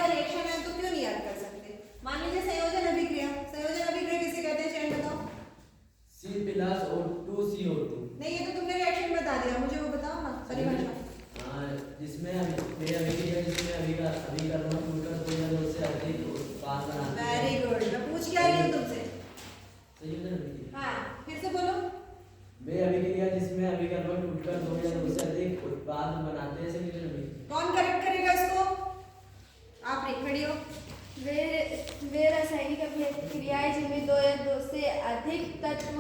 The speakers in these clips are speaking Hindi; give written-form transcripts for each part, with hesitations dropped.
रिएक्शन है तो क्यों नहीं याद कर सकते। मान लीजिए संयोजन अभिक्रिया, संयोजन अभिक्रिया किसे कहते हैं चैन बताओ। C+O2CO2। नहीं ये तो तुमने रिएक्शन बता दिया, मुझे वो बताओ ना परिभाषा। जिसमें मेरे अभिक्रिया जिसमें अभिकर्मक टूटकर दो या दो से अधिक उत्पाद बनाते हैं। वेरी गुड, मैं पूछ क्या रही हूँ तुमसे। संयोजन अभिक्रिया। हाँ फिर से बोलो। वे अभिक्रिया जिसमें अभिकर्मक टूटकर दो या दो से अधिक उत्पाद बनाते हैं संयोजन अभिक्रिया। कौन करेक्ट करेगा इसको? आप खड़ी हो। वे रासायनिक अभिक्रियाएं जिनमें दो या दो से अधिक तत्व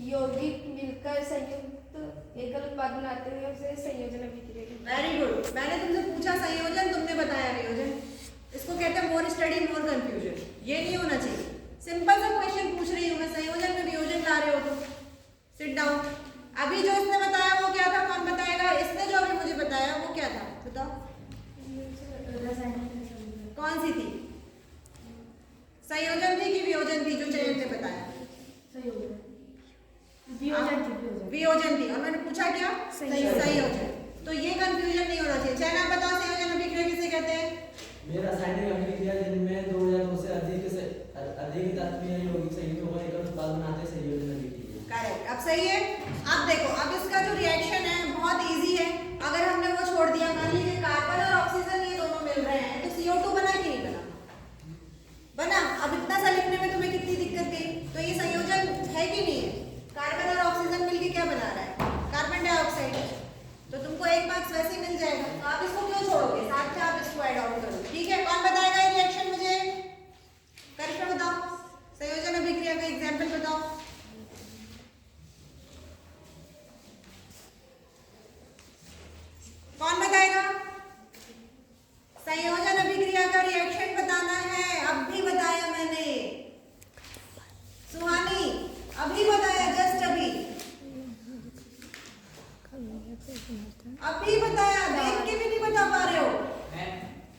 यौगिक मिलकर संयुक्त एकल उत्पाद बनाते हैं उसे संयोजन अभिक्रिया कहते हैं। वेरी गुड, मैंने तुमसे पूछा संयोजन, तुमने बताया वियोजन। इसको कहते हैं मोर स्टडी मोर कंफ्यूजन। ये नहीं होना चाहिए। सिंपल सा क्वेश्चन पूछ रही हूँ मैं, संयोजन में वियोजन ला रहे हो तो सिट डाउन। अभी जो इसने बताया वो क्या था, कौन बताएगा? इसने जो अभी मुझे बताया वो क्या था बताओ। कौन सी थी? संयोजन थी कि वियोजन थी जो चयन ने बताया? वियोजन थी। और मैंने पूछा क्या? संयोजन। तो ये कंफ्यूजन नहीं होना चाहिए। चयन आप बताओ संयोजन अभिक्रिया किसे कहते हैं? वे रासायनिक अभिक्रिया जिनमें दो या दो से अधिक तत्व या यौगिक संयुक्त होकर एकल उत्पाद बनाते हैं संयोजन अभिक्रिया। करेक्ट, अब सही है। अब देखो, अब इसका जो रिएक्शन है बहुत इजी है। अगर हमने वो छोड़ दिया, मान लीजिए कार्बन और ऑक्सीजन ये दोनों मिल रहे हैं तो CO2 बना कि नहीं बना? बना। अब इतना सा लिखने में तुम्हें कितनी दिक्कत थी? तो ये संयोजन है कि नहीं है? कार्बन और ऑक्सीजन मिलके क्या बना रहा है? Carbon dioxide. तो तुमको 1 मार्क्स वैसे ही मिल जाएगा। तो आप इसको क्यों छोड़ोगे? साथ में आप इसको ऐड ऑन करो। ठीक है, कौन बताएगा ये रिएक्शन मुझे? करिश्मा बताओ, संयोजन अभिक्रिया का एग्जाम्पल बताओ। कौन बताएगा? संयोजन अभिक्रिया का रिएक्शन बताना है। अब भी बताया मैंने। सुहानी अभी बताया, जस्ट अभी बताया। देख के भी नहीं बता पा रहे हो।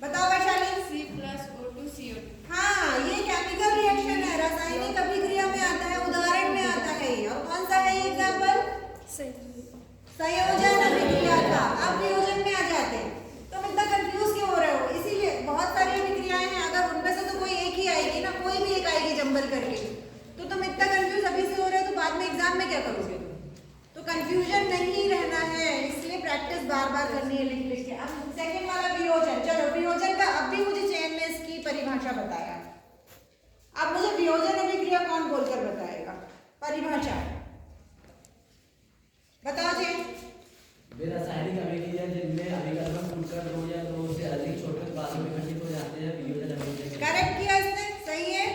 बताओ वैशाली। C+O2CO2। हाँ, ये केमिकल रिएक्शन है, रासायनिक अभिक्रिया में आता है, उदाहरण में आता है। और कौन सा है ये एग्जाम्पल? संयोजन अभिक्रिया का। अब वियोजन में आ जाते हैं। तुम इतना कंफ्यूज क्यों हो रहे हो? इसीलिए बहुत सारी अभिक्रियाएं हैं, अगर उनमें से तो कोई एक ही आएगी ना, कोई भी एक आएगी जंबल करके, तो तुम इतना कंफ्यूज अभी से हो रहे हो तो बाद में एग्जाम में क्या करोगे? तो कंफ्यूजन नहीं रहना है, इसलिए प्रैक्टिस बार बार करनी है लिख लिख के। अब सेकंड वाला वियोजन। चलो वियोजन का अब भी मुझे चयन में इसकी परिभाषा बताया। अब मुझे वियोजन अभिक्रिया कौन बोलकर बताएगा? परिभाषा बताओ जी। वे रासायनिक अभिक्रिया जिनमें अभिकर्मक टूटकर दो या दो से अधिक छोटे उत्पादों में खंडित हो जाते हैं वियोजन अभिक्रिया। करेक्ट किया इसने, सही है।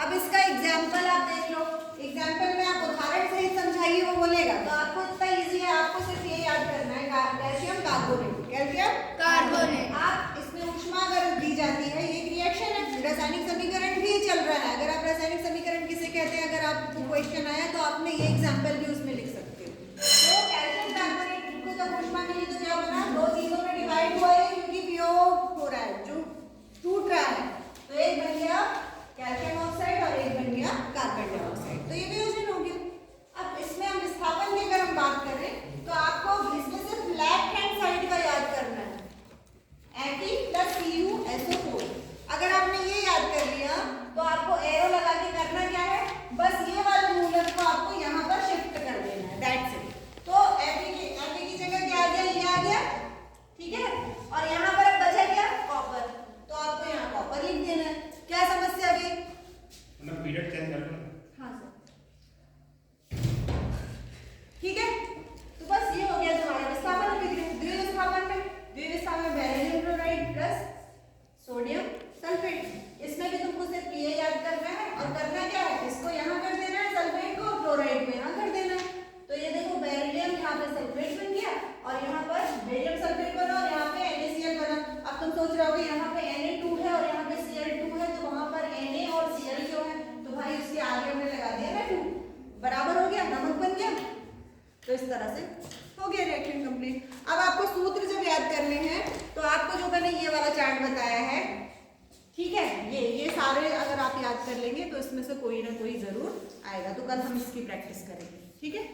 अब इसका एग्जाम्पल आप देख लो। एग्जाम्पल में आप उदाहरण से ही समझाइए, वो बोलेगा तो आपको इतना इजी है। आपको सिर्फ ये याद करना है, कैल्शियम कार्बोनेट। Calcium carbonate. आप इसमें ऊष्मा अगर दी जाती है, ये रिएक्शन है, रासायनिक समीकरण भी चल रहा है। अगर आप रासायनिक समीकरण किसे कहते हैं, अगर आपको क्वेश्चन आया तो आपने ये एग्जाम्पल भी उसमें लिख सकते हो। तो कैल्शियम कार्बोनेट को जब ऊष्मा मिली तो क्या बना? दो चीजों में डिवाइड हुआ है क्योंकि वियोग हो रहा है, जो टूट रहा है। तो एक बन गया कैल्शियम ऑक्साइड और एक बन गया कार्बन डाइऑक्साइड। तो ये वियोजन हो गया। अब इसमें हम विस्थापन की अगर हम बात करें तो आपको इसमें सिर्फ लेफ्ट हैंड साइड का याद करना है, Fe+CuSO4। अगर आपने ये याद कर लिया तो आपको एरो लगा के करना क्या है? बस ये वाले मूलक को आपको यहाँ पर शिफ्ट कर देना है, दैट्स इट। तो Fe की जगह क्या आ गया? ये आ गया, ठीक है। और यहाँ पर अब बचा क्या? कॉपर। तो आपको यहाँ कॉपर लिख देना है। क्या समस्या आ गई? मैं पीरियड चेंज कर लूं? हाँ सर, ठीक है। तो बस ये हो गया तुम्हारा विस्थापन अभिक्रिया। द्विविस्थापन beryllium chloride plus sodium sulphate. इसमें भी तुमको सिर्फ ये याद करना है और करना क्या है? इसको यहाँ कर देना है, सल्फेट को क्लोराइड में यहाँ कर देना है। तो ये देखो बेरिलियम यहाँ पे सल्फेट बन गया और यहाँ पर बेरियम सल्फेट बना और यहाँ पे NaCl बना। अब तुम सोच रहे होगे यहाँ पे Na2 है और यहाँ पे Cl2 है, तो वहां पर Na और Cl जो है तो भाई उसके आगे हमने लगा दिया ना 2, बराबर हो गया, नमक बन गया। तो इस तरह से हो गया रिएक्शन कंप्लीट। अब आपको सूत्र जब याद करने हैं तो आपको जो मैंने ये वाला चार्ट बताया है, ठीक है, ये सारे अगर आप याद कर लेंगे तो इसमें से कोई ना कोई जरूर आएगा। तो कल हम इसकी प्रैक्टिस करेंगे, ठीक है।